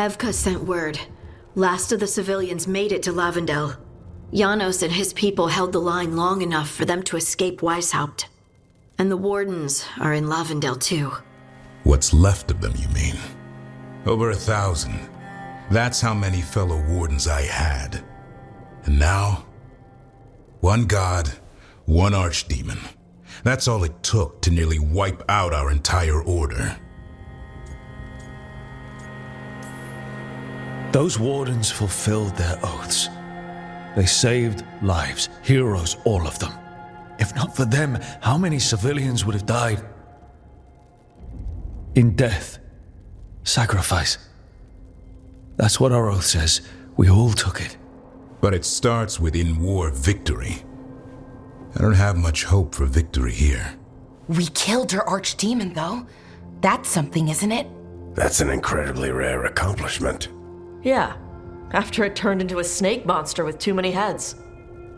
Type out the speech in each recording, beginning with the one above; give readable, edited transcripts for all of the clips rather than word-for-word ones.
Evka sent word. Last of the civilians made it to Lavendel. Janos and his people held the line long enough for them to escape Weishaupt. And the Wardens are in Lavendel too. What's left of them, you mean? Over 1,000. That's how many fellow Wardens I had. And now, one god, one archdemon. That's all it took to nearly wipe out our entire order. Those Wardens fulfilled their oaths. They saved lives, heroes, all of them. If not for them, how many civilians would have died? In death, sacrifice. That's what our oath says. We all took it. But it starts with in-war victory. I don't have much hope for victory here. We killed her archdemon, though. That's something, isn't it? That's an incredibly rare accomplishment. Yeah, after it turned into a snake monster with too many heads.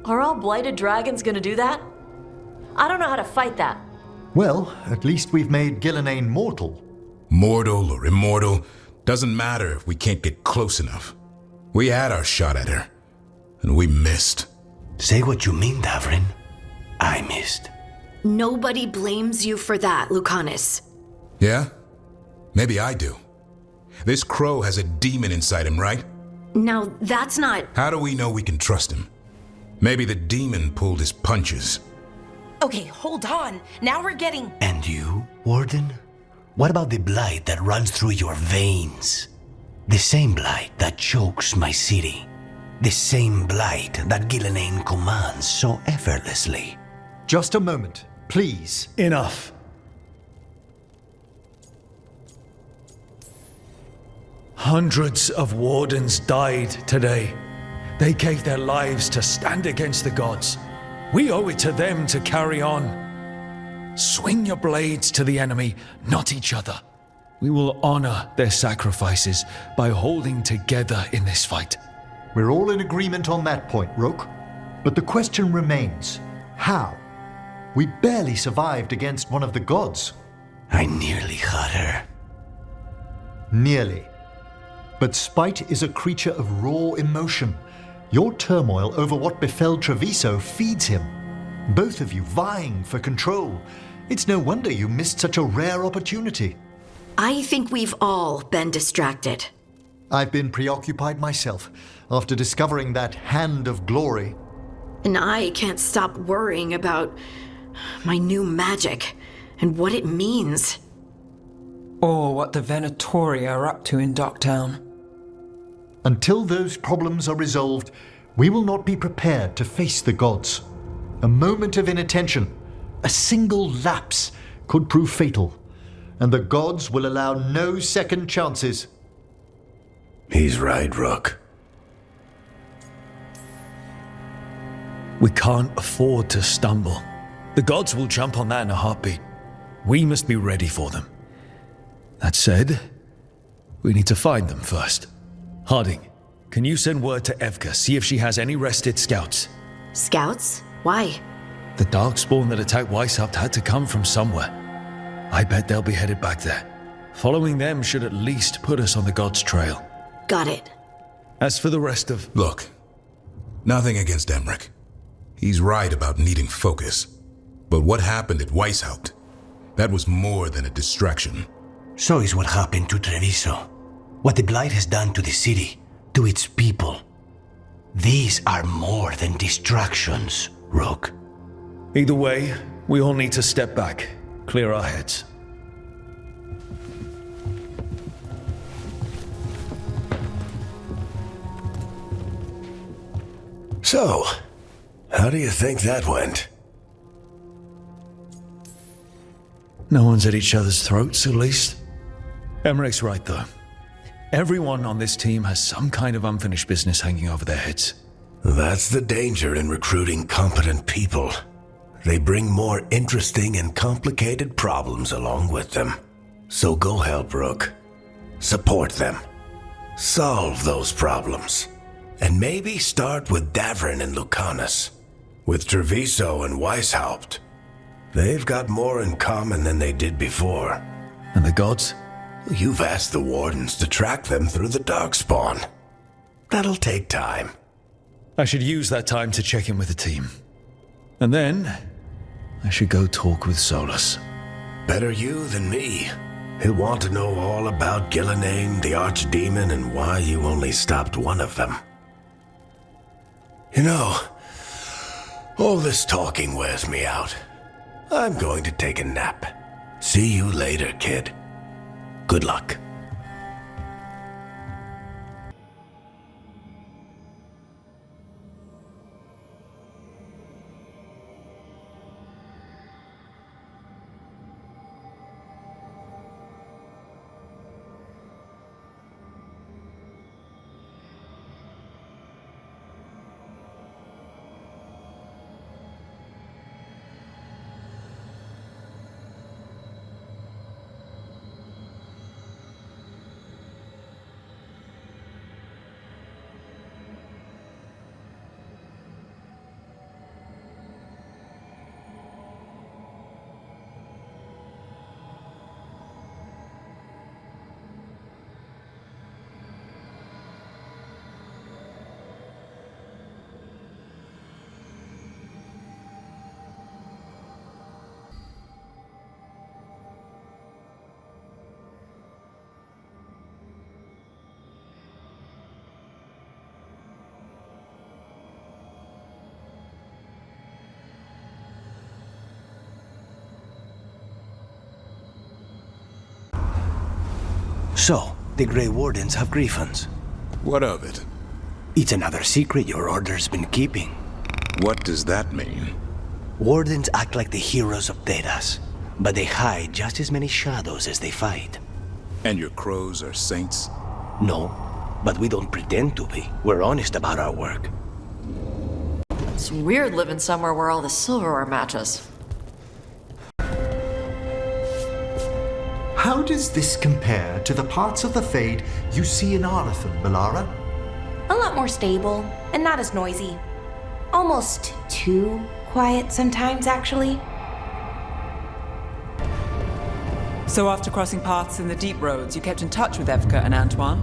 Are all blighted dragons gonna do that? I don't know how to fight that. Well, at least we've made Gillenane mortal. Mortal or immortal, doesn't matter if we can't get close enough. We had our shot at her, and we missed. Say what you mean, Davrin. I missed. Nobody blames you for that, Lucanus. Yeah? Maybe I do. This crow has a demon inside him, right? Now, that's not... How do we know we can trust him? Maybe the demon pulled his punches. Okay, hold on. Now we're getting... And you, Warden? What about the blight that runs through your veins? The same blight that chokes my city. The same blight that Gillenane commands so effortlessly. Just a moment, please. Enough. Hundreds of Wardens died today. They gave their lives to stand against the gods. We owe it to them to carry on. Swing your blades to the enemy, not each other. We will honor their sacrifices by holding together in this fight. We're all in agreement on that point, Rook. But the question remains, how? We barely survived against one of the gods. I nearly had her. Nearly. But spite is a creature of raw emotion. Your turmoil over what befell Treviso feeds him. Both of you vying for control. It's no wonder you missed such a rare opportunity. I think we've all been distracted. I've been preoccupied myself after discovering that hand of glory. And I can't stop worrying about my new magic and what it means. Or what the Venatori are up to in Docktown. Until those problems are resolved, we will not be prepared to face the gods. A moment of inattention, a single lapse, could prove fatal, and the gods will allow no second chances. He's right, Rook. We can't afford to stumble. The gods will jump on that in a heartbeat. We must be ready for them. That said, we need to find them first. Harding, can you send word to Evka, see if she has any rested scouts? Scouts? Why? The Darkspawn that attacked Weishaupt had to come from somewhere. I bet they'll be headed back there. Following them should at least put us on the gods' trail. Got it. As for the rest of... Look, nothing against Emmerich. He's right about needing focus. But what happened at Weishaupt? That was more than a distraction. So is what happened to Treviso. What the Blight has done to the city, to its people. These are more than distractions, Rook. Either way, we all need to step back, clear our heads. So, how do you think that went? No one's at each other's throats, at least. Emmerich's right, though. Everyone on this team has some kind of unfinished business hanging over their heads. That's the danger in recruiting competent people. They bring more interesting and complicated problems along with them. So go help, Rook. Support them. Solve those problems. And maybe start with Davrin and Lucanus. With Treviso and Weishaupt. They've got more in common than they did before. And the gods? You've asked the Wardens to track them through the Darkspawn. That'll take time. I should use that time to check in with the team. And then, I should go talk with Solus. Better you than me. He'll want to know all about Gillenane, the Archdemon, and why you only stopped one of them. You know, all this talking wears me out. I'm going to take a nap. See you later, kid. Good luck. So, the Grey Wardens have griffins. What of it? It's another secret your order's been keeping. What does that mean? Wardens act like the heroes of Thedas, but they hide just as many shadows as they fight. And your crows are saints? No, but we don't pretend to be. We're honest about our work. It's weird living somewhere where all the silverware matches. How does this compare to the parts of the Fade you see in Arlathan, Melara? A lot more stable, and not as noisy. Almost too quiet sometimes, actually. So after crossing paths in the deep roads, you kept in touch with Evka and Antoine?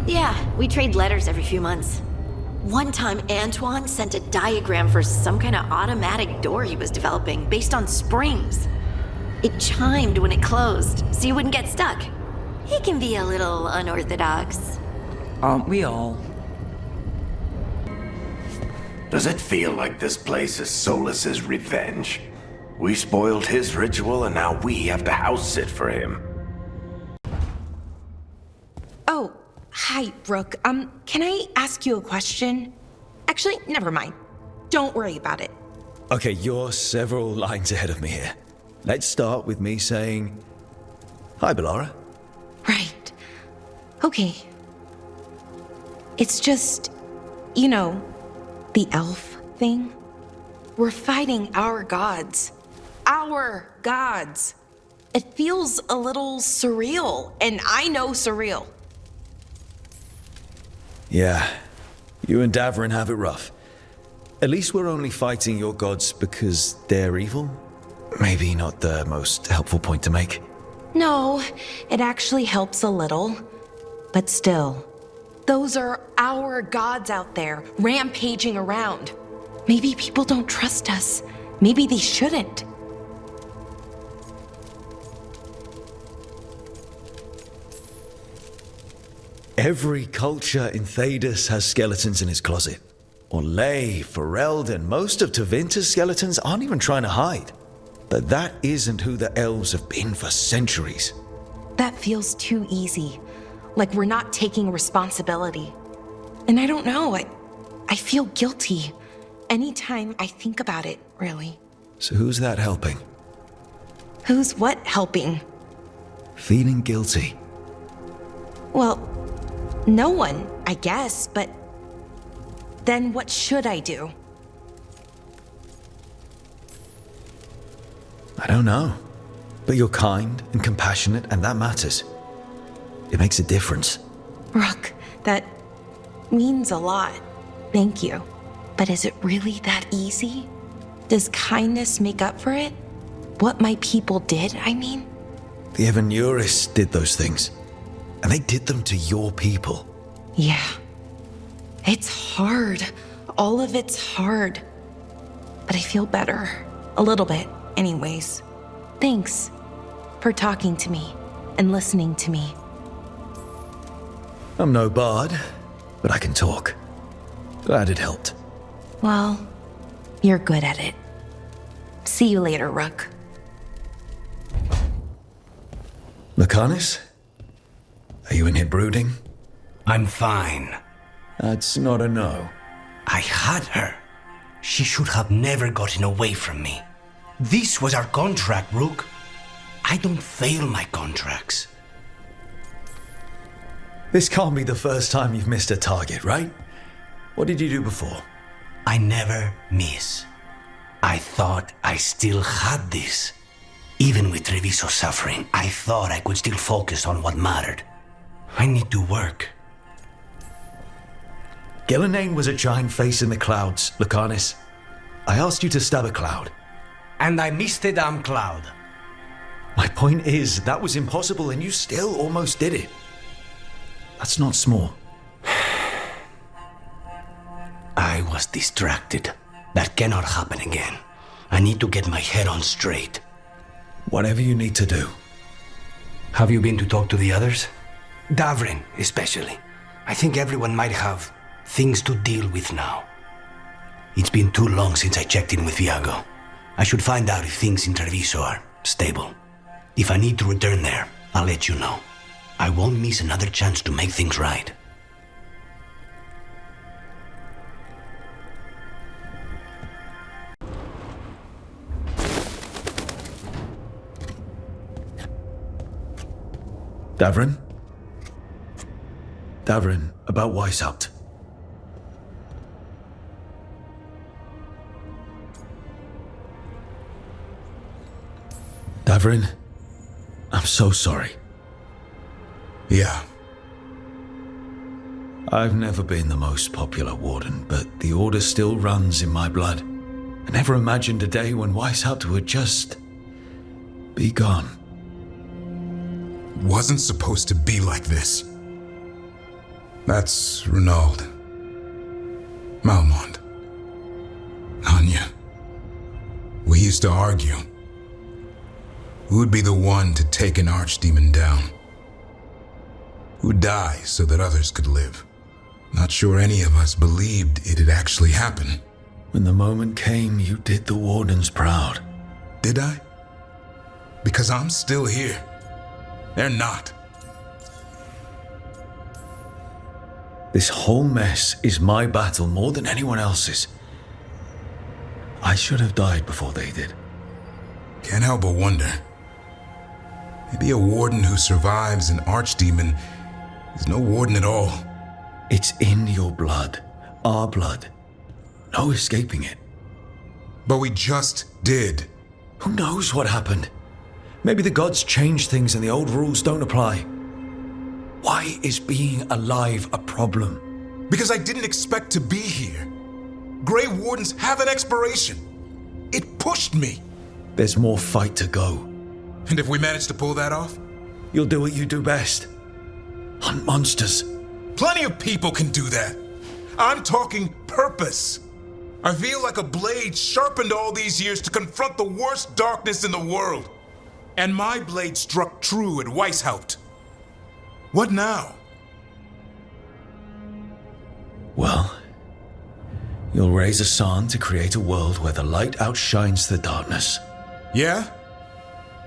Yeah, we trade letters every few months. One time, Antoine sent a diagram for some kind of automatic door he was developing based on springs. It chimed when it closed, so you wouldn't get stuck. He can be a little unorthodox. Aren't we all? Does it feel like this place is Solus's revenge? We spoiled his ritual and now we have to house sit for him. Oh, hi, Brooke. Can I ask you a question? Actually, never mind. Don't worry about it. Okay, you're several lines ahead of me here. Let's start with me saying, hi, Melara. Right. Okay. It's just, you know, the elf thing. We're fighting our gods. Our gods. It feels a little surreal, and I know surreal. Yeah, you and Davrin have it rough. At least we're only fighting your gods because they're evil? Maybe not the most helpful point to make. No, it actually helps a little. But still, those are our gods out there, rampaging around. Maybe people don't trust us. Maybe they shouldn't. Every culture in Thedas has skeletons in its closet. Orlais, Ferelden, most of Tevinter's skeletons aren't even trying to hide. But that isn't who the elves have been for centuries. That feels too easy. Like we're not taking responsibility. And I don't know, I feel guilty anytime I think about it, really. So who's that helping? Who's what helping? Feeling guilty. Well, no one, I guess, but then what should I do? I don't know. But you're kind and compassionate, and that matters. It makes a difference. Brooke, that means a lot. Thank you. But is it really that easy? Does kindness make up for it? What my people did, I mean? The Evanuris did those things. And they did them to your people. Yeah. It's hard. All of it's hard. But I feel better. A little bit, anyways. Thanks for talking to me and listening to me. I'm no bard, but I can talk. Glad it helped. Well, you're good at it. See you later, Rook. Lucanus? Are you in here brooding? I'm fine. That's not a no. I had her. She should have never gotten away from me. This was our contract, Rook. I don't fail my contracts. This can't be the first time you've missed a target, right? What did you do before? I never miss. I thought I still had this. Even with Treviso suffering, I thought I could still focus on what mattered. I need to work. Gillenane was a giant face in the clouds, Lucanus. I asked you to stab a cloud. And I missed the damn cloud. My point is, that was impossible and you still almost did it. That's not small. I was distracted. That cannot happen again. I need to get my head on straight. Whatever you need to do. Have you been to talk to the others? Davrin, especially. I think everyone might have things to deal with now. It's been too long since I checked in with Viago. I should find out if things in Treviso are stable. If I need to return there, I'll let you know. I won't miss another chance to make things right. Davrin? Davrin, about Weishaupt. Davrin, I'm so sorry. Yeah. I've never been the most popular warden, but the order still runs in my blood. I never imagined a day when Weishaupt would just be gone. Wasn't supposed to be like this. That's Renaud. Malmont. Anya. We used to argue. Who would be the one to take an archdemon down? Who'd die so that others could live? Not sure any of us believed it'd actually happen. When the moment came, you did the wardens proud. Did I? Because I'm still here. They're not. This whole mess is my battle more than anyone else's. I should have died before they did. Can't help but wonder. Maybe a warden who survives an archdemon is no warden at all. It's in your blood. Our blood. No escaping it. But we just did. Who knows what happened? Maybe the gods changed things and the old rules don't apply. Why is being alive a problem? Because I didn't expect to be here. Grey Wardens have an expiration. It pushed me. There's more fight to go. And if we manage to pull that off? You'll do what you do best. Hunt monsters. Plenty of people can do that. I'm talking purpose. I feel like a blade sharpened all these years to confront the worst darkness in the world. And my blade struck true at Weishaupt. What now? Well, you'll raise a sun to create a world where the light outshines the darkness. Yeah?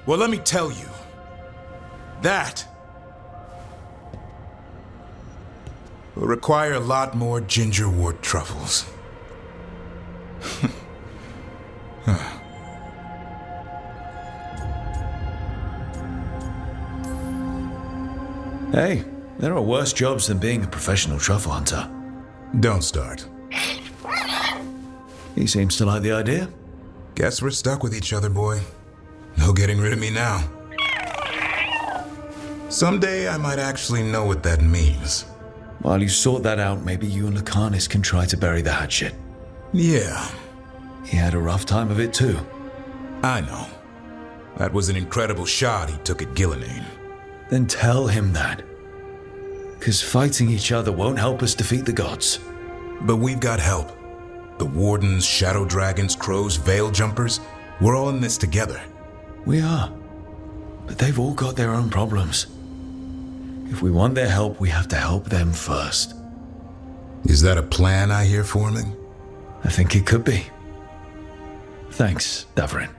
Well, let me tell you. That will require a lot more gingerwort truffles. Hey, there are worse jobs than being a professional truffle hunter. Don't start. He seems to like the idea. Guess we're stuck with each other, boy. No getting rid of me now. Someday I might actually know what that means. While you sort that out, maybe you and Lucanus can try to bury the hatchet. Yeah, He had a rough time of it too. I know. That was an incredible shot he took at Gillenane. Then tell him that. because fighting each other won't help us defeat the gods. But we've got help. The Wardens, Shadow Dragons, Crows, Veil Jumpers, we're all in this together. We are. But they've all got their own problems. If we want their help, we have to help them first. Is that a plan I hear forming? I think it could be. Thanks, Davrin.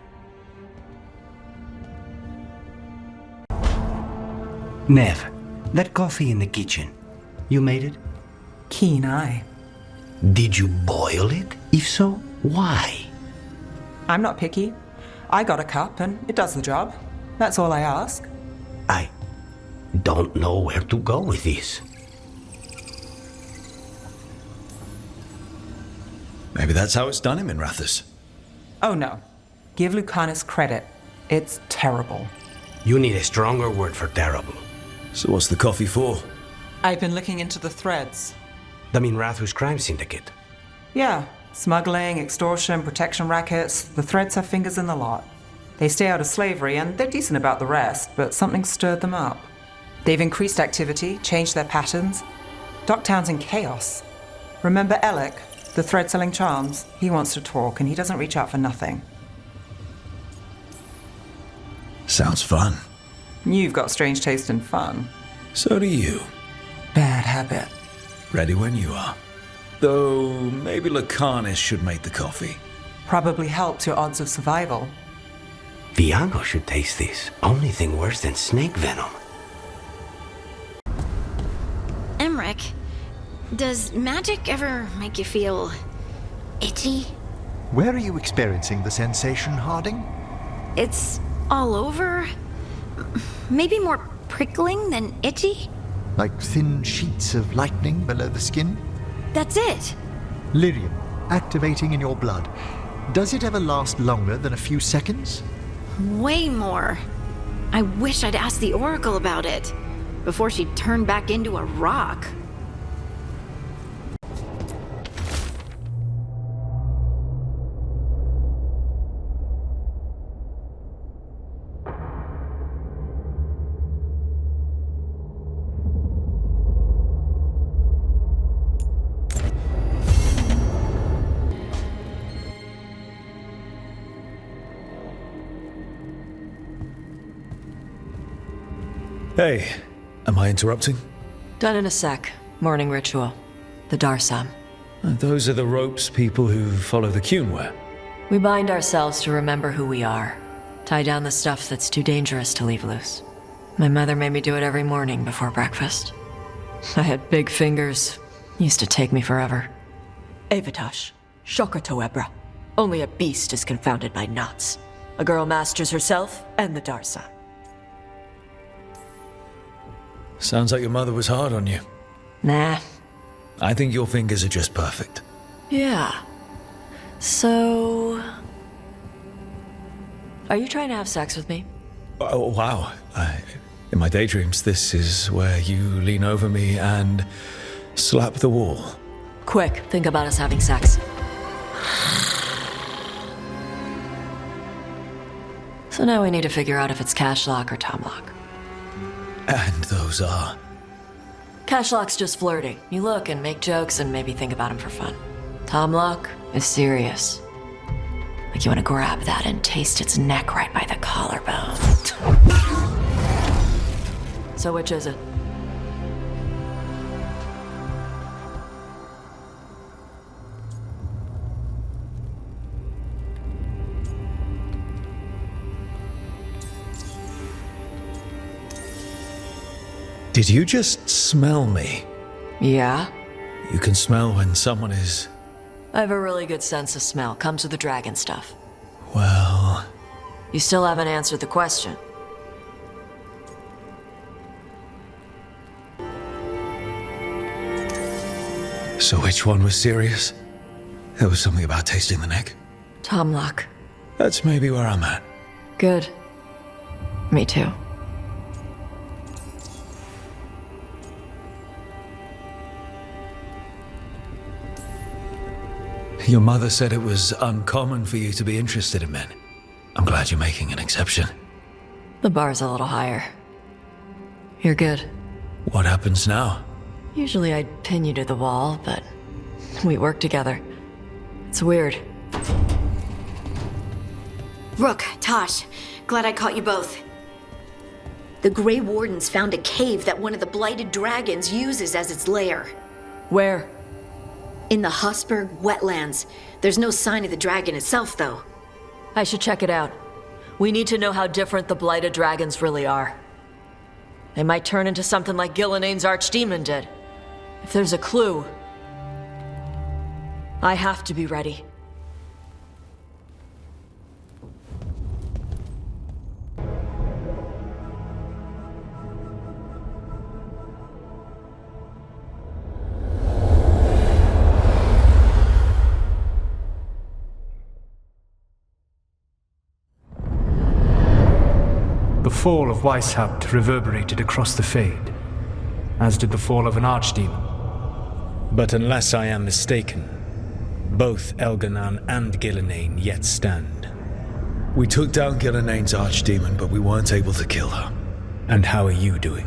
Nev, that coffee in the kitchen, you made it? Keen eye. Did you boil it? If so, why? I'm not picky. I got a cup and it does the job. That's all I ask. I don't know where to go with this. Maybe that's how it's done in Minrathous. Oh no. Give Lucanus credit. It's terrible. You need a stronger word for terrible. So what's the coffee for? I've been looking into the threads. The Minrathous crime syndicate. Yeah, smuggling, extortion, protection rackets. The threads have fingers in the lot. They stay out of slavery and they're decent about the rest, but something stirred them up. They've increased activity, changed their patterns. Docktown's in chaos. Remember Alec, the thread-selling charms? He wants to talk and he doesn't reach out for nothing. Sounds fun. You've got strange taste in fun. So do you. Bad habit. Ready when you are. Though, maybe Lucanus should make the coffee. Probably helps your odds of survival. Viago should taste this. Only thing worse than snake venom. Emmerich, does magic ever make you feel itchy? Where are you experiencing the sensation, Harding? It's all over? Maybe more prickling than itchy? Like thin sheets of lightning below the skin? That's it. Lyrium, activating in your blood. Does it ever last longer than a few seconds? Way more. I wish I'd asked the Oracle about it before she turned back into a rock. Hey, am I interrupting? Done in a sec. Morning ritual. The Darsam. Those are the ropes people who follow the Qun wear. We bind ourselves to remember who we are. Tie down the stuff that's too dangerous to leave loose. My mother made me do it every morning before breakfast. I had big fingers. Used to take me forever. Evitash. Shokotoebra. Only a beast is confounded by knots. A girl masters herself and the Darsam. Sounds like your mother was hard on you. Nah. I think your fingers are just perfect. Yeah. So... Are you trying to have sex with me? Oh, wow. In my daydreams, this is where you lean over me and slap the wall. Quick, think about us having sex. So now we need to figure out if it's Cashlock or Tomlock. And those are... Cashlock's just flirting. You look and make jokes and maybe think about him for fun. Tomlock is serious. Like you want to grab that and taste its neck right by the collarbone. So which is it? Did you just smell me? Yeah? You can smell when someone is... I have a really good sense of smell. Comes with the dragon stuff. Well... You still haven't answered the question. So which one was serious? There was something about tasting the neck. Tomlock. That's maybe where I'm at. Good. Me too. Your mother said it was uncommon for you to be interested in men. I'm glad you're making an exception. The bar's a little higher. You're good. What happens now? Usually I'd pin you to the wall, but we work together. It's weird. Rook, Tosh, glad I caught you both. The Grey Wardens found a cave that one of the Blighted Dragons uses as its lair. Where? In the Husberg wetlands. There's no sign of the dragon itself, though. I should check it out. We need to know how different the Blighted Dragons really are. They might turn into something like Gilnenane's archdemon did. If there's a clue, I have to be ready. The fall of Weishaupt reverberated across the Fade, as did the fall of an archdemon. But unless I am mistaken, both Elganan and Gillenane yet stand. We took down Gillenane's archdemon, but we weren't able to kill her. And how are you doing?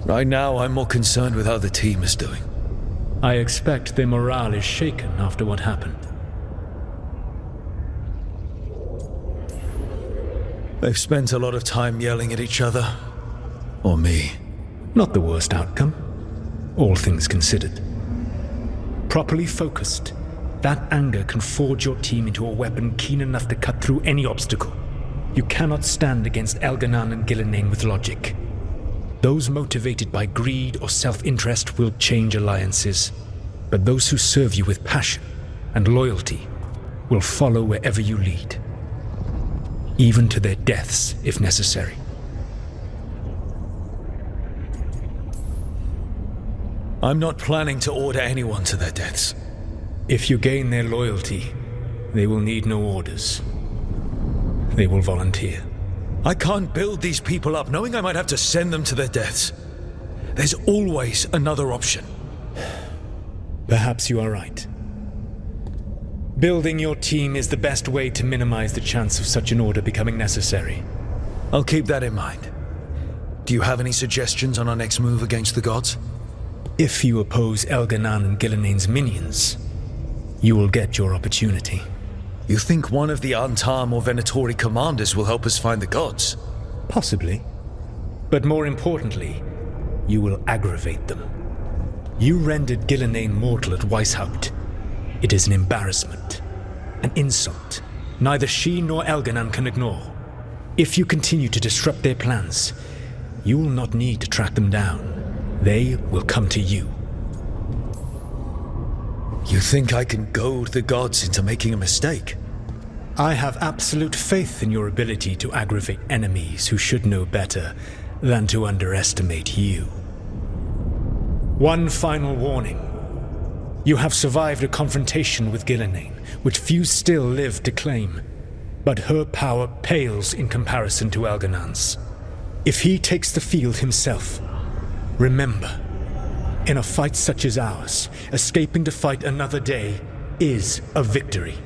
Right now, I'm more concerned with how the team is doing. I expect their morale is shaken after what happened. They've spent a lot of time yelling at each other. Or me. Not the worst outcome, all things considered. Properly focused, that anger can forge your team into a weapon keen enough to cut through any obstacle. You cannot stand against Elganan and Gillenane with logic. Those motivated by greed or self-interest will change alliances, but those who serve you with passion and loyalty will follow wherever you lead, even to their deaths if necessary. I'm not planning to order anyone to their deaths. If you gain their loyalty, they will need no orders. They will volunteer. I can't build these people up knowing I might have to send them to their deaths. There's always another option. Perhaps you are right. Building your team is the best way to minimize the chance of such an order becoming necessary. I'll keep that in mind. Do you have any suggestions on our next move against the gods? If you oppose Elganan and Gillenane's minions, you will get your opportunity. You think one of the Antam or Venatori commanders will help us find the gods? Possibly. But more importantly, you will aggravate them. You rendered Gillenane mortal at Weishaupt. It is an embarrassment, an insult, neither she nor Elganan can ignore. If you continue to disrupt their plans, you will not need to track them down. They will come to you. You think I can goad the gods into making a mistake? I have absolute faith in your ability to aggravate enemies who should know better than to underestimate you. One final warning. You have survived a confrontation with Gillenane, which few still live to claim. But her power pales in comparison to Elganan's. If he takes the field himself, remember, in a fight such as ours, escaping to fight another day is a victory.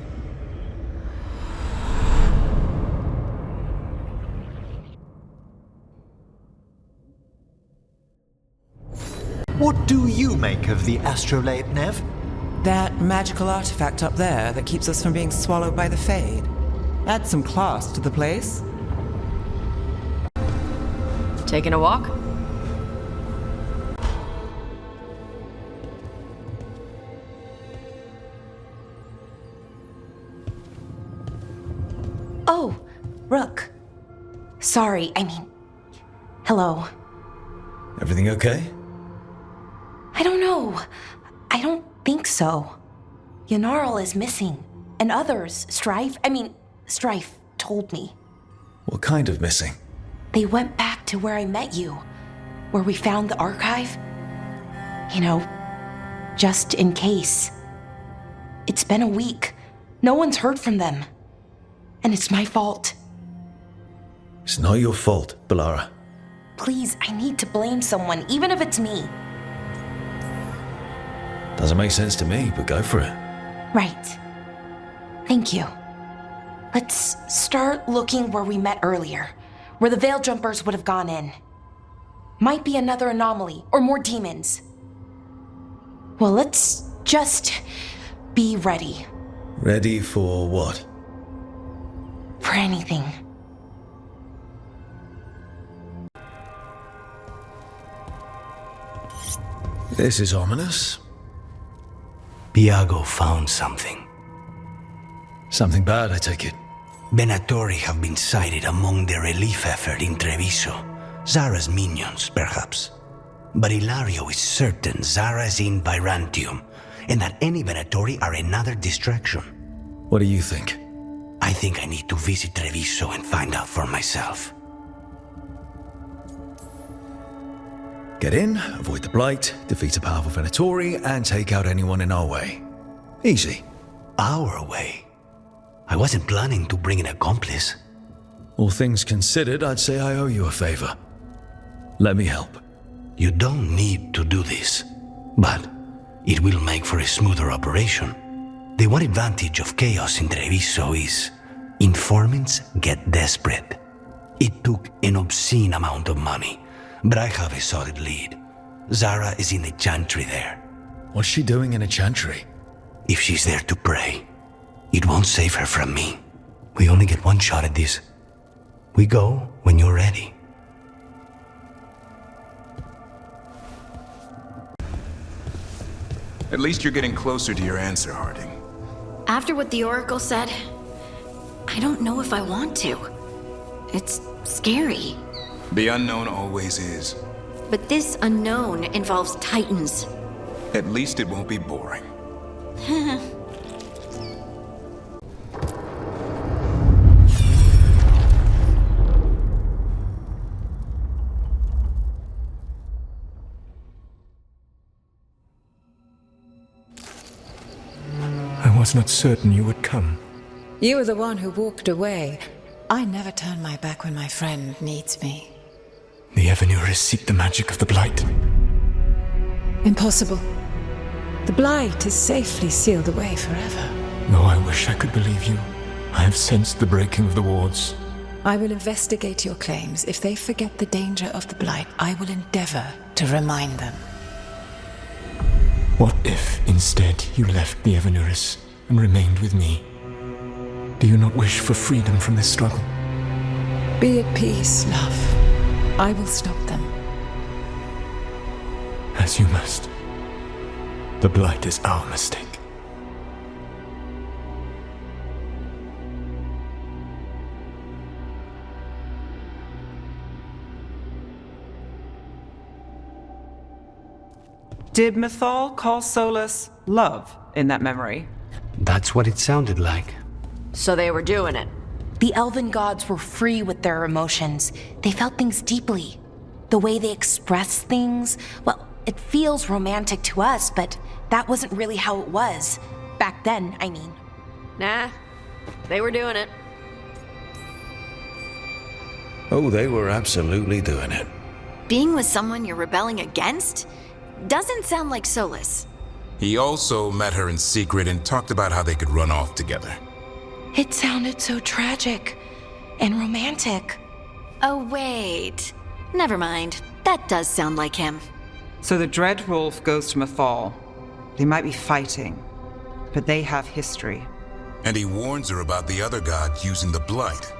What do you make of the astrolabe, Nev? That magical artifact up there that keeps us from being swallowed by the Fade. Adds some class to the place. Taking a walk? Oh, Rook. Sorry, hello. Everything okay? I don't know. I don't think so. Yanarl is missing. And others, Strife told me. What kind of missing? They went back to where I met you. Where we found the archive. You know, just in case. It's been a week. No one's heard from them. And it's my fault. It's not your fault, Balara. Please, I need to blame someone, even if it's me. Doesn't make sense to me, but go for it. Right. Thank you. Let's start looking where we met earlier, where the Veil Jumpers would have gone in. Might be another anomaly, or more demons. Well, let's just be ready. Ready for what? For anything. This is ominous. Viago found something. Something bad, I take it. Venatori have been sighted among the relief effort in Treviso. Zara's minions, perhaps. But Ilario is certain Zara is in Byrantium, and that any Venatori are another distraction. What do you think? I think I need to visit Treviso and find out for myself. Get in, avoid the Blight, defeat a powerful Venatori, and take out anyone in our way. Easy. Our way? I wasn't planning to bring an accomplice. All things considered, I'd say I owe you a favor. Let me help. You don't need to do this, but it will make for a smoother operation. The one advantage of chaos in Treviso is informants get desperate. It took an obscene amount of money, but I have a solid lead. Zara is in the chantry there. What's she doing in a chantry? If she's there to pray, it won't save her from me. We only get one shot at this. We go when you're ready. At least you're getting closer to your answer, Harding. After what the Oracle said, I don't know if I want to. It's scary. The unknown always is. But this unknown involves Titans. At least it won't be boring. I was not certain you would come. You were the one who walked away. I never turn my back when my friend needs me. The Evanurus seek the magic of the Blight. Impossible. The Blight is safely sealed away forever. Though I wish I could believe you, I have sensed the breaking of the wards. I will investigate your claims. If they forget the danger of the Blight, I will endeavor to remind them. What if, instead, you left the Evanurus and remained with me? Do you not wish for freedom from this struggle? Be at peace, love. I will stop them. As you must. The Blight is our mistake. Did Mythal call Solus love in that memory? That's what it sounded like. So they were doing it. The elven gods were free with their emotions. They felt things deeply. The way they expressed things, well, it feels romantic to us, but that wasn't really how it was. Back then, I mean. Nah, they were doing it. Oh, they were absolutely doing it. Being with someone you're rebelling against doesn't sound like Solus. He also met her in secret and talked about how they could run off together. It sounded so tragic and romantic. Oh, wait. Never mind. That does sound like him. So the Dreadwolf goes to Mythal. They might be fighting, but they have history. And he warns her about the other god using the Blight.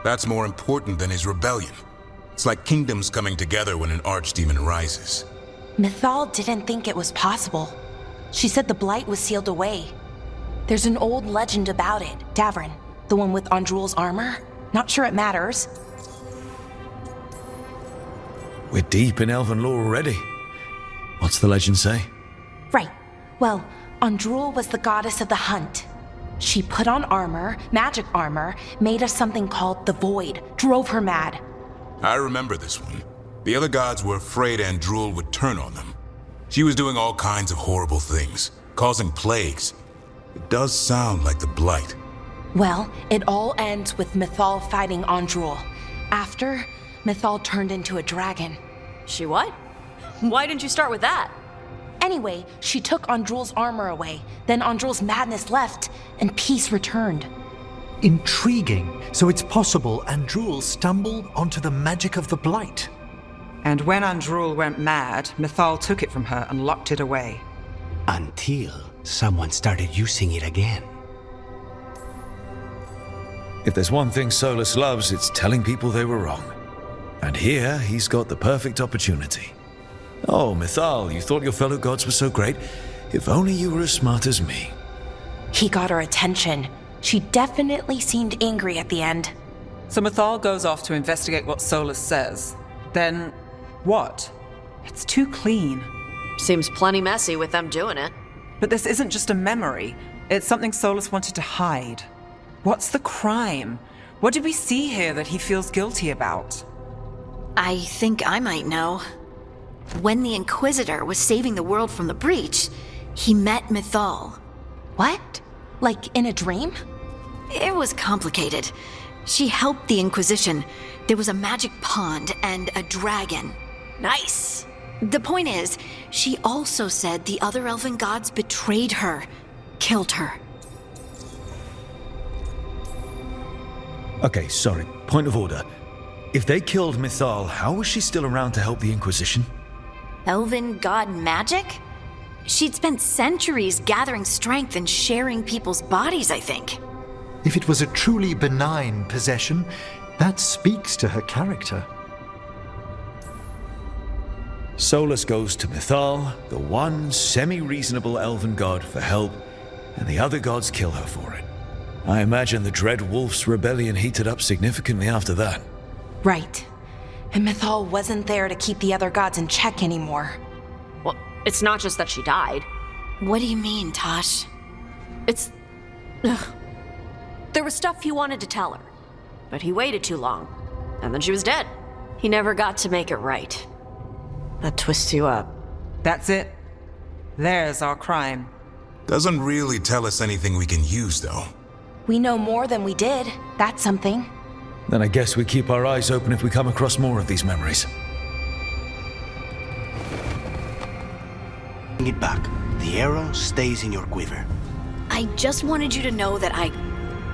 That's more important than his rebellion. It's like kingdoms coming together when an archdemon rises. Mythal didn't think it was possible. She said the Blight was sealed away. There's an old legend about it. Davrin, the one with Andrul's armor. Not sure it matters. We're deep in elven lore already. What's the legend say? Right. Well, Andrul was the goddess of the hunt. She put on armor, magic armor, made us something called the Void, drove her mad. I remember this one. The other gods were afraid Andrul would turn on them. She was doing all kinds of horrible things, causing plagues. It does sound like the Blight. Well, it all ends with Mythal fighting Andrul. After, Mythal turned into a dragon. She what? Why didn't you start with that? Anyway, she took Andrul's armor away. Then Andrul's madness left, and peace returned. Intriguing. So it's possible Andruil stumbled onto the magic of the Blight. And when Andruil went mad, Mythal took it from her and locked it away. Until someone started using it again. If there's one thing Solus loves, it's telling people they were wrong. And here, he's got the perfect opportunity. Oh, Mythal, you thought your fellow gods were so great? If only you were as smart as me. He got her attention. She definitely seemed angry at the end. So Mythal goes off to investigate what Solus says. Then, what? It's too clean. Seems plenty messy with them doing it. But this isn't just a memory. It's something Solus wanted to hide. What's the crime? What did we see here that he feels guilty about? I think I might know. When the Inquisitor was saving the world from the breach, he met Mythal. What? Like in a dream? It was complicated. She helped the Inquisition. There was a magic pond and a dragon. Nice! The point is, she also said the other elven gods betrayed her, killed her. Okay, sorry. Point of order. If they killed Mythal, how was she still around to help the Inquisition? Elven god magic? She'd spent centuries gathering strength and sharing people's bodies, I think. If it was a truly benign possession, that speaks to her character. Solus goes to Mythal, the one semi-reasonable elven god, for help, and the other gods kill her for it. I imagine the Dreadwolf's rebellion heated up significantly after that. Right. And Mythal wasn't there to keep the other gods in check anymore. Well, it's not just that she died. What do you mean, Tosh? It's... There was stuff he wanted to tell her, but he waited too long, and then she was dead. He never got to make it right. That twists you up. That's it. There's our crime. Doesn't really tell us anything we can use, though. We know more than we did. That's something. Then I guess we keep our eyes open if we come across more of these memories. Bring it back. The arrow stays in your quiver. I just wanted you to know that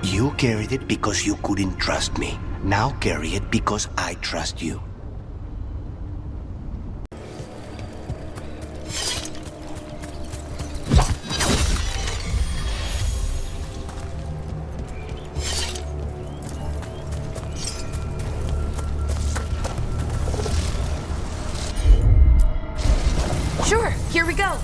You carried it because you couldn't trust me. Now carry it because I trust you. Sure, here we go.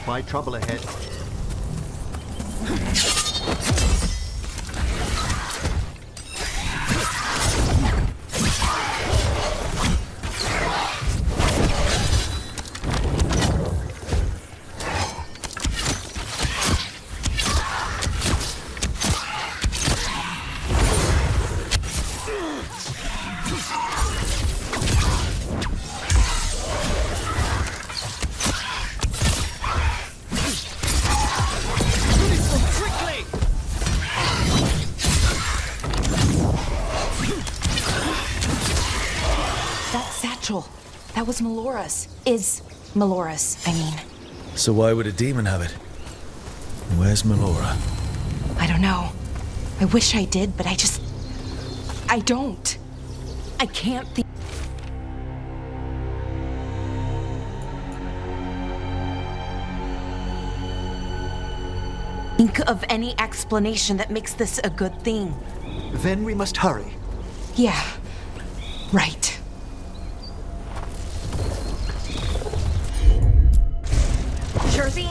Spy trouble ahead. satchel. That was Melora's. Is Melora's, I mean. So why would a demon have it? Where's Melora? I don't know. I wish I did, but I don't. I can't think of any explanation that makes this a good thing. Then we must hurry. Yeah, right. Sure thing.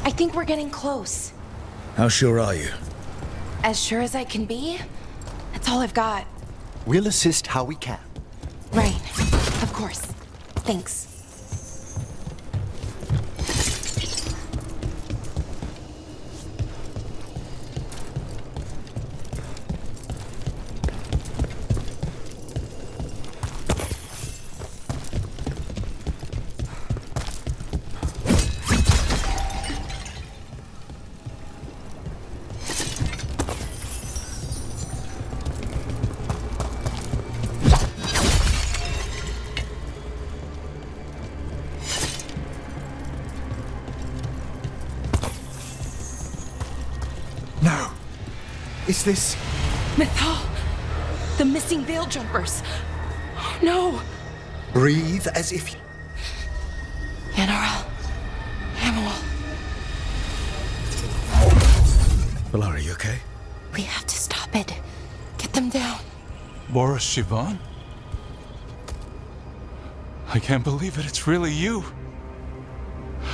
I think we're getting close. How sure are you? As sure as I can be. That's all I've got. We'll assist how we can. Right. Of course. Thanks. No. Is this... Mythal! The missing veil jumpers! Oh, no! Breathe as if... Yanaral. Amuel. Valara, you okay? We have to stop it. Get them down. Boris Shivan? I can't believe it. It's really you.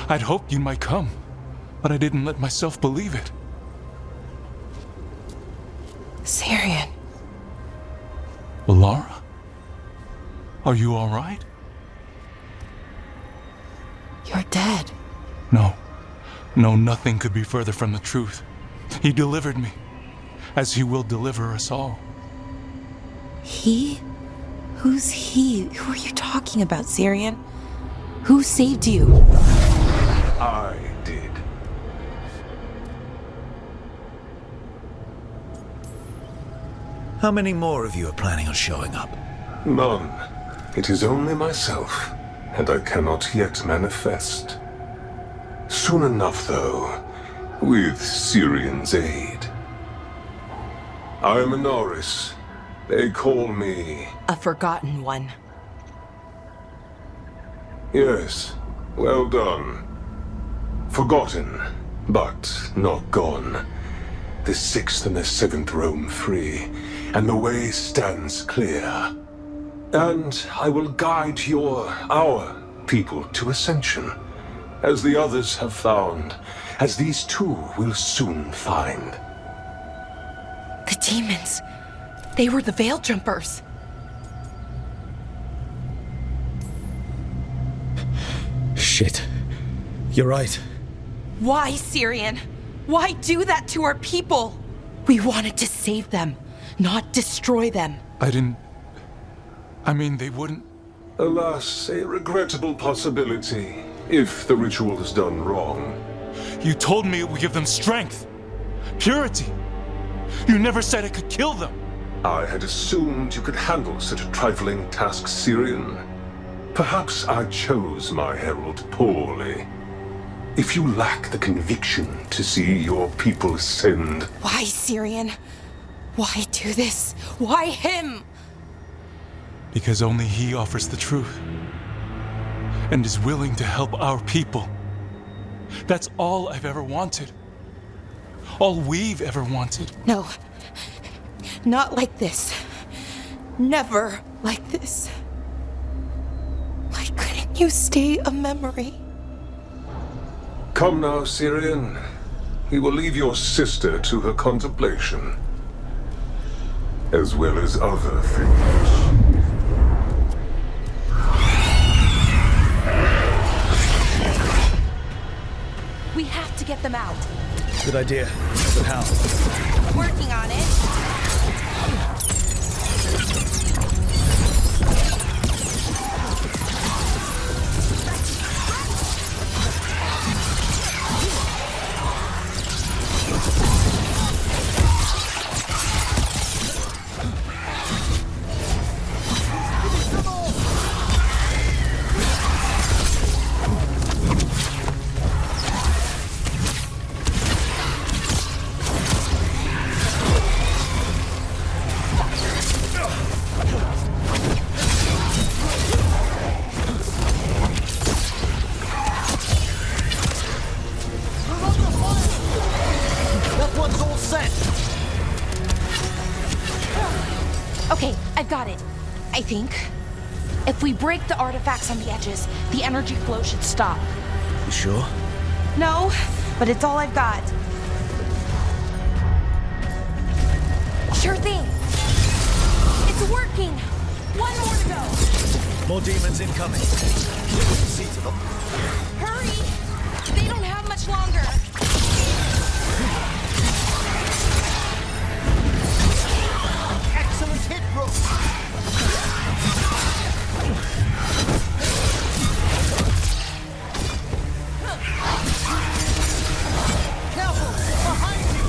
I'd hoped you might come, but I didn't let myself believe it. Syrian. Valara? Are you all right? You're dead. No. No, nothing could be further from the truth. He delivered me, as he will deliver us all. He? Who's he? Who are you talking about, Syrian? Who saved you? I did. How many more of you are planning on showing up? None. It is only myself, and I cannot yet manifest. Soon enough, though, with Syrian's aid. I am a Norris. They call me... A forgotten one. Yes, well done. Forgotten, but not gone. The 6th and the 7th roam free, and the way stands clear. And I will guide our people to ascension, as the others have found, as these two will soon find. The demons. They were the veil jumpers. Shit. You're right. Why, Syrian? Why do that to our people? We wanted to save them, not destroy them. I mean, they wouldn't... Alas, a regrettable possibility, if the ritual is done wrong. You told me it would give them strength, purity. You never said it could kill them. I had assumed you could handle such a trifling task, Syrian. Perhaps I chose my herald poorly. If you lack the conviction to see your people ascend... Why, Syrian? Why do this? Why him? Because only he offers the truth. And is willing to help our people. That's all I've ever wanted. All we've ever wanted. No. Not like this. Never like this. Why couldn't you stay a memory? Come now, Syrian. we will leave your sister to her contemplation, as well as other things. We have to get them out. Good idea. But how? Working on it. Okay, I've got it. I think. If we break the artifacts on the edges, the energy flow should stop. You sure? No, but it's all I've got. Sure thing. It's working. One more to go. More demons incoming. See to them. Hurry! They don't have much longer. Excellent hit, Rook! Careful! Behind you!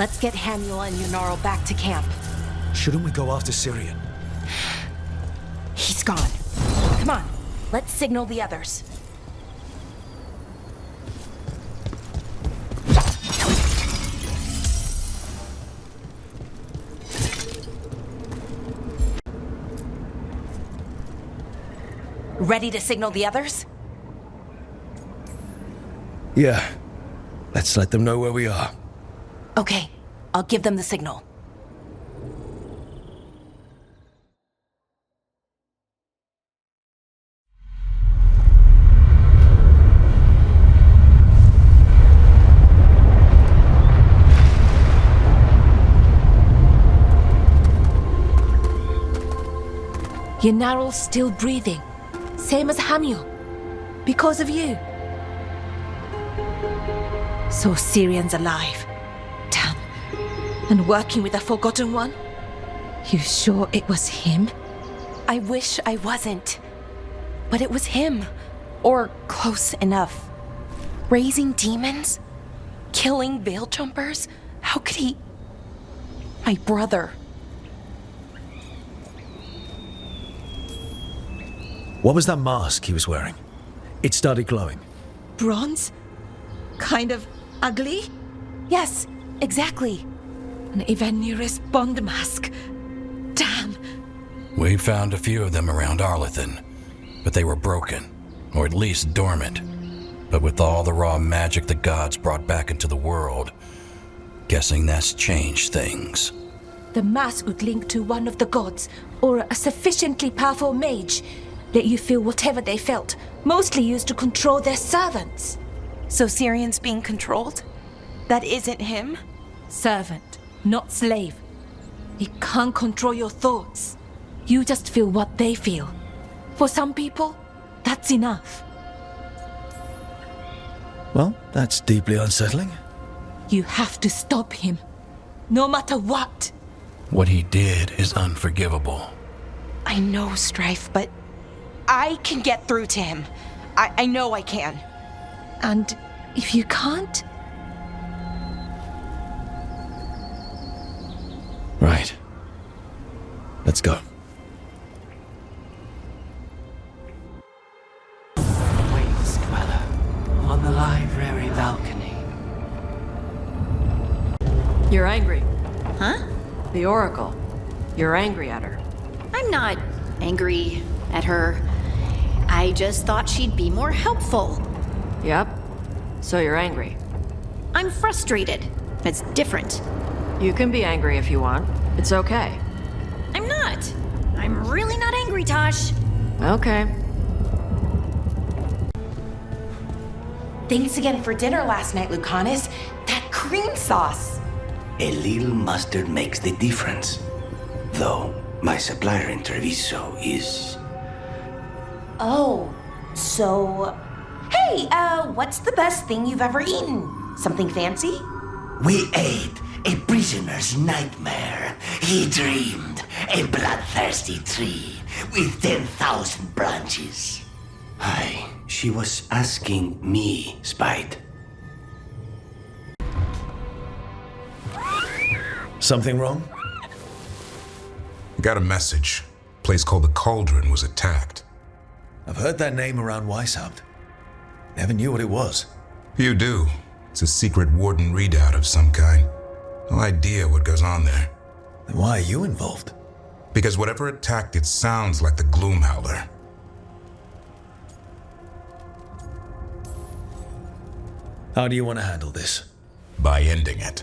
Let's get Hamuel and Yunaro back to camp. Shouldn't we go after Syrian? He's gone. Come on, let's signal the others. Ready to signal the others? Yeah. Let's let them know where we are. Okay, I'll give them the signal. Yunaro's still breathing. Same as Hamuel. Because of you. So Syrian's alive. Damn. And working with the Forgotten One? You sure it was him? I wish I wasn't. But it was him. Or close enough. Raising demons? Killing veil jumpers? How could he... My brother. What was that mask he was wearing? It started glowing. Bronze? Kind of ugly? Yes, exactly. An Evanurus Bond mask. Damn. We found a few of them around Arlethan, but they were broken, or at least dormant. But with all the raw magic the gods brought back into the world, guessing that's changed things. The mask would link to one of the gods, or a sufficiently powerful mage. Let you feel whatever they felt, mostly used to control their servants. So Syrian's being controlled? That isn't him? Servant, not slave. He can't control your thoughts. You just feel what they feel. For some people, that's enough. Well, that's deeply unsettling. You have to stop him. No matter what. What he did is unforgivable. I know, Strife, but I can get through to him. I know I can. And if you can't? Right. Let's go. Waves dweller on the library balcony. You're angry. Huh? The Oracle. You're angry at her. I'm not angry at her. I just thought she'd be more helpful. Yep. So you're angry. I'm frustrated. It's different. You can be angry if you want. It's okay. I'm not. I'm really not angry, Tosh. Okay. Thanks again for dinner last night, Lucanus. That cream sauce. A little mustard makes the difference. Though, my supplier in Treviso is... Oh, so... Hey, what's the best thing you've ever eaten? Something fancy? We ate a prisoner's nightmare. He dreamed a bloodthirsty tree with 10,000 branches. Aye, she was asking me, Spite. Something wrong? Got a message. Place called the Cauldron was attacked. I've heard that name around Weishaupt. Never knew what it was. You do. It's a secret warden readout of some kind. No idea what goes on there. Then why are you involved? Because whatever attacked it sounds like the Gloomhowler. How do you want to handle this? By ending it.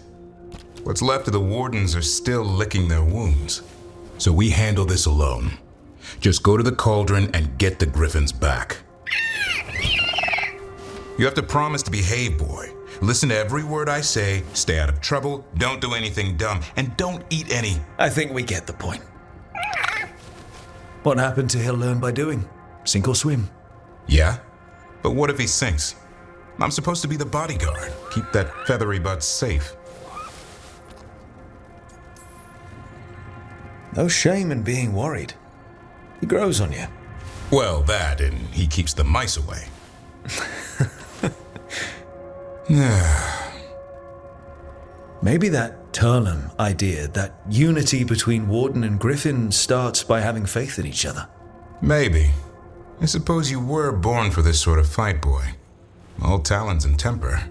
What's left of the wardens are still licking their wounds. So we handle this alone. Just go to the Cauldron and get the Griffins back. You have to promise to behave, boy. Listen to every word I say, stay out of trouble, don't do anything dumb, and don't eat any. I think we get the point. What happened to he'll learn by doing? Sink or swim? Yeah? But what if he sinks? I'm supposed to be the bodyguard. Keep that feathery butt safe. No shame in being worried. He grows on you. Well, that, and he keeps the mice away. Maybe that Turnham idea that unity between Warden and Griffin starts by having faith in each other. Maybe. I suppose you were born for this sort of fight, boy. All talons and temper.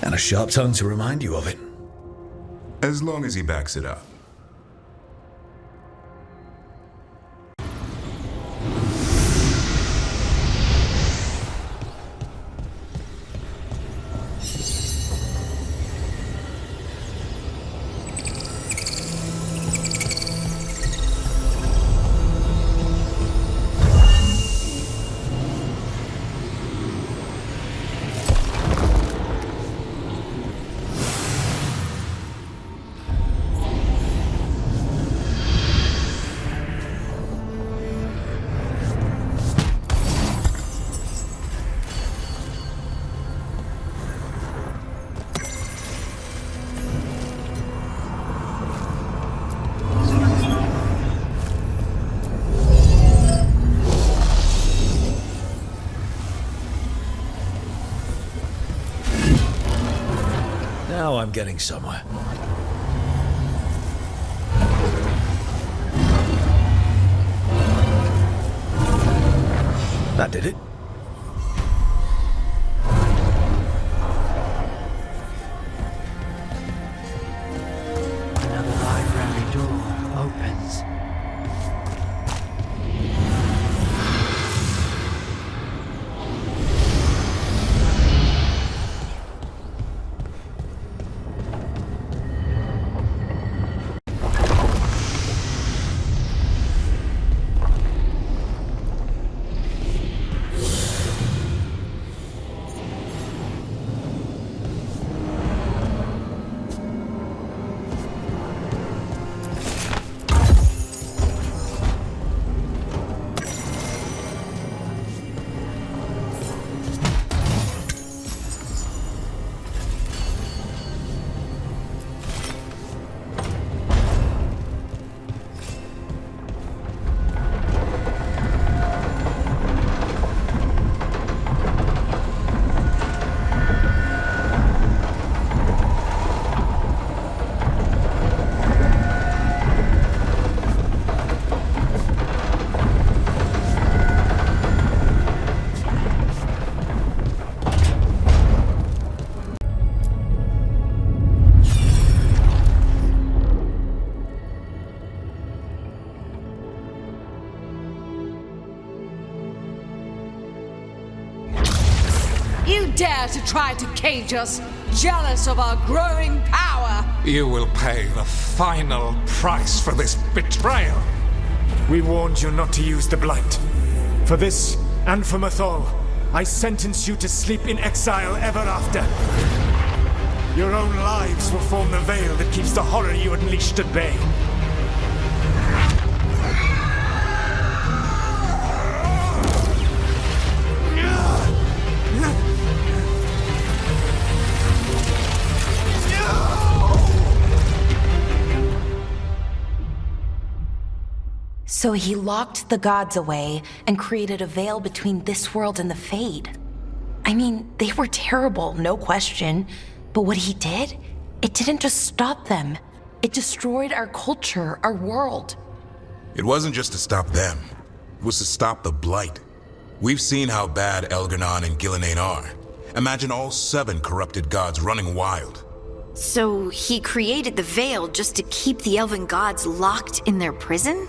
And a sharp tongue to remind you of it. As long as he backs it up. Now I'm getting somewhere. That did it. Another library door opens. You dare to try to cage us, jealous of our growing power! You will pay the final price for this betrayal. We warned you not to use the Blight. For this, and for Mathol, I sentence you to sleep in exile ever after. Your own lives will form the veil that keeps the horror you unleashed at bay. So he locked the gods away and created a veil between this world and the Fade. I mean, they were terrible, no question. But what he did, it didn't just stop them. It destroyed our culture, our world. It wasn't just to stop them. It was to stop the Blight. We've seen how bad Elgar'nan and Gillenane are. Imagine all 7 corrupted gods running wild. So he created the Veil just to keep the elven gods locked in their prison?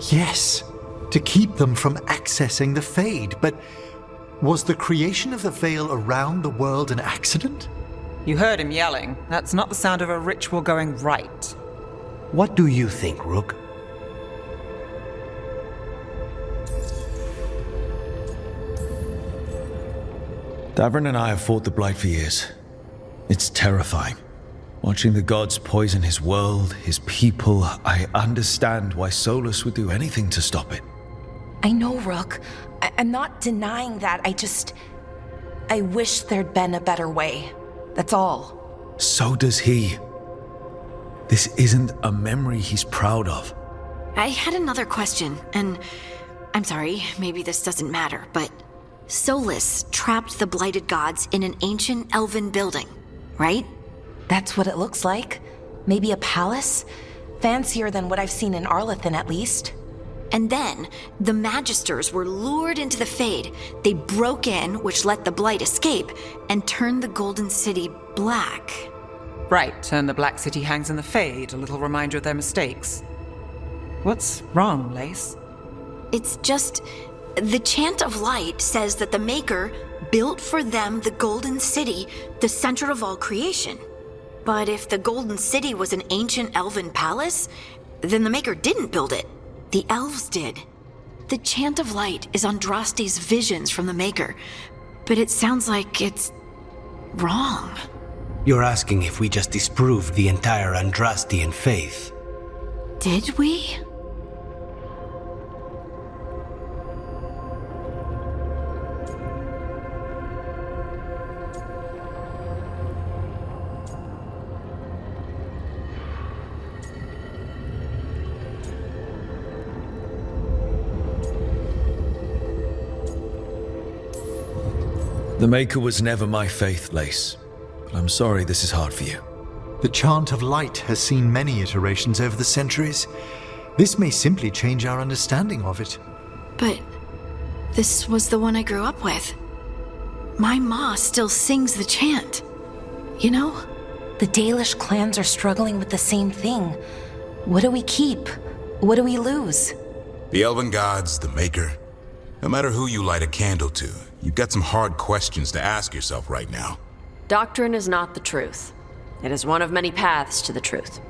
Yes, to keep them from accessing the Fade. But was the creation of the Veil around the world an accident? You heard him yelling. That's not the sound of a ritual going right. What do you think, Rook? Davrin and I have fought the Blight for years. It's terrifying. Watching the gods poison his world, his people, I understand why Solus would do anything to stop it. I know, Rook. I'm not denying that. I wish there'd been a better way. That's all. So does he. This isn't a memory he's proud of. I had another question, and I'm sorry, maybe this doesn't matter, but Solus trapped the blighted gods in an ancient elven building, right? That's what it looks like. Maybe a palace? Fancier than what I've seen in Arlethan, at least. And then, the Magisters were lured into the Fade. They broke in, which let the Blight escape, and turned the Golden City black. Right, and the Black City hangs in the Fade, a little reminder of their mistakes. What's wrong, Lace? It's just... The Chant of Light says that the Maker built for them the Golden City, the center of all creation. But if the Golden City was an ancient elven palace, then the Maker didn't build it. The elves did. The Chant of Light is Andraste's visions from the Maker, but it sounds like it's wrong. You're asking if we just disproved the entire Andrastian faith. Did we? The Maker was never my faith, Lace. But I'm sorry this is hard for you. The Chant of Light has seen many iterations over the centuries. This may simply change our understanding of it. But this was the one I grew up with. My ma still sings the chant. You know? The Dalish clans are struggling with the same thing. What do we keep? What do we lose? The Elven Gods, the Maker. No matter who you light a candle to, you've got some hard questions to ask yourself right now. Doctrine is not the truth. It is one of many paths to the truth.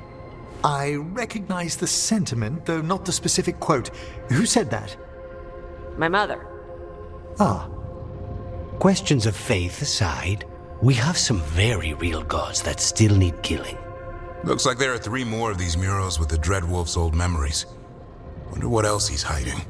I recognize the sentiment, though not the specific quote. Who said that? My mother. Ah. Questions of faith aside, we have some very real gods that still need killing. Looks like there are 3 more of these murals with the Dreadwolf's old memories. Wonder what else he's hiding.